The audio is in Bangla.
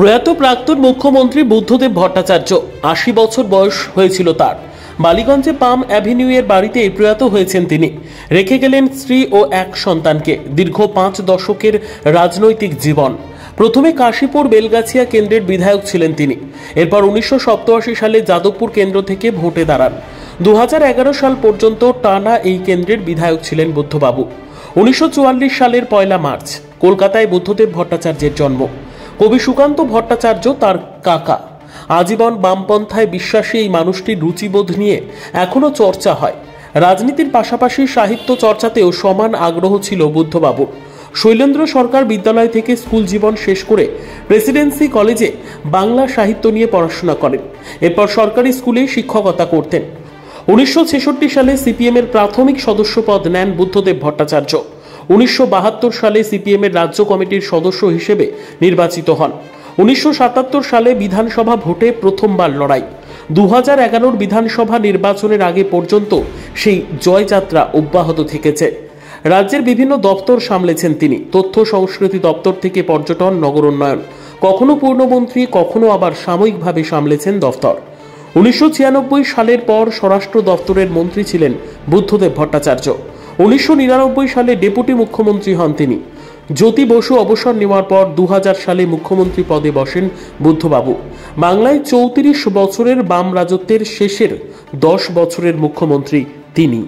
প্রয়াত প্রাক্তন মুখ্যমন্ত্রী বুদ্ধদেব ভট্টাচার্য ৮০ বছর বয়স হয়েছিল তার। বালিগঞ্জে পাম অ্যাভিনিউ এর বাড়িতে প্রয়াত হয়েছেন তিনি। রেখে গেলেন স্ত্রী ও এক সন্তানকে। দীর্ঘ ৫ দশকের রাজনৈতিক জীবন। প্রথমে কাশীপুর বেলগাছিয়া কেন্দ্রের বিধায়ক ছিলেন তিনি। এরপর ১৯৮৭ সালে যাদবপুর কেন্দ্র থেকে ভোটে দাঁড়ান। ২০১১ সাল পর্যন্ত টানা এই কেন্দ্রের বিধায়ক ছিলেন বুদ্ধবাবু। ১৯৪৪ সালের ১ মার্চ কলকাতায় বুদ্ধদেব ভট্টাচার্যের জন্ম। কবি সুকান্ত ভট্টাচার্য তার কাকা। আজীবন বামপন্থায় বিশ্বাসী এই মানুষটির রুচিবোধ নিয়ে এখনো চর্চা হয়। রাজনীতির পাশাপাশি সাহিত্য চর্চাতেও সমান আগ্রহ ছিল বুদ্ধবাবুর। শৈলেন্দ্র সরকার বিদ্যালয় থেকে স্কুল জীবন শেষ করে প্রেসিডেন্সি কলেজে বাংলা সাহিত্য নিয়ে পড়াশোনা করেন। এরপর সরকারি স্কুলে শিক্ষকতা করতেন। ১৯৬৬ সালে সিপিএম এর প্রাথমিক সদস্য পদ নেন বুদ্ধদেব ভট্টাচার্য। ১৯৭২ সালে সিপিএম এর রাজ্য কমিটির সদস্য হিসেবে নির্বাচিত হন। ১৯৭৭ সালে বিধানসভা ভোটে প্রথমবার লড়াই। ২০১১ বিধানসভা নির্বাচনের আগে পর্যন্ত সেই জয়যাত্রা অব্যাহত থেকেছে। রাজ্যের বিভিন্ন দপ্তর সামলেছেন তিনি। তথ্য সংস্কৃতি দপ্তর থেকে পর্যটন, নগর উন্নয়ন, কখনো পূর্ণমন্ত্রী, কখনো আবার সাময়িকভাবে সামলেছেন দফতর। ১৯৯৬ সালের পর স্বরাষ্ট্র দপ্তরের মন্ত্রী ছিলেন বুদ্ধদেব ভট্টাচার্য। ১৯৯৯ সালে ডেপুটি মুখ্যমন্ত্রী হন তিনি। জ্যোতি বসু অবসর নেওয়ার পর ২০০০ সালে মুখ্যমন্ত্রী পদে বসেন বুদ্ধবাবু। বাংলায় ৩৪ বছরের বাম রাজত্বের শেষের ১০ বছরের মুখ্যমন্ত্রী তিনি।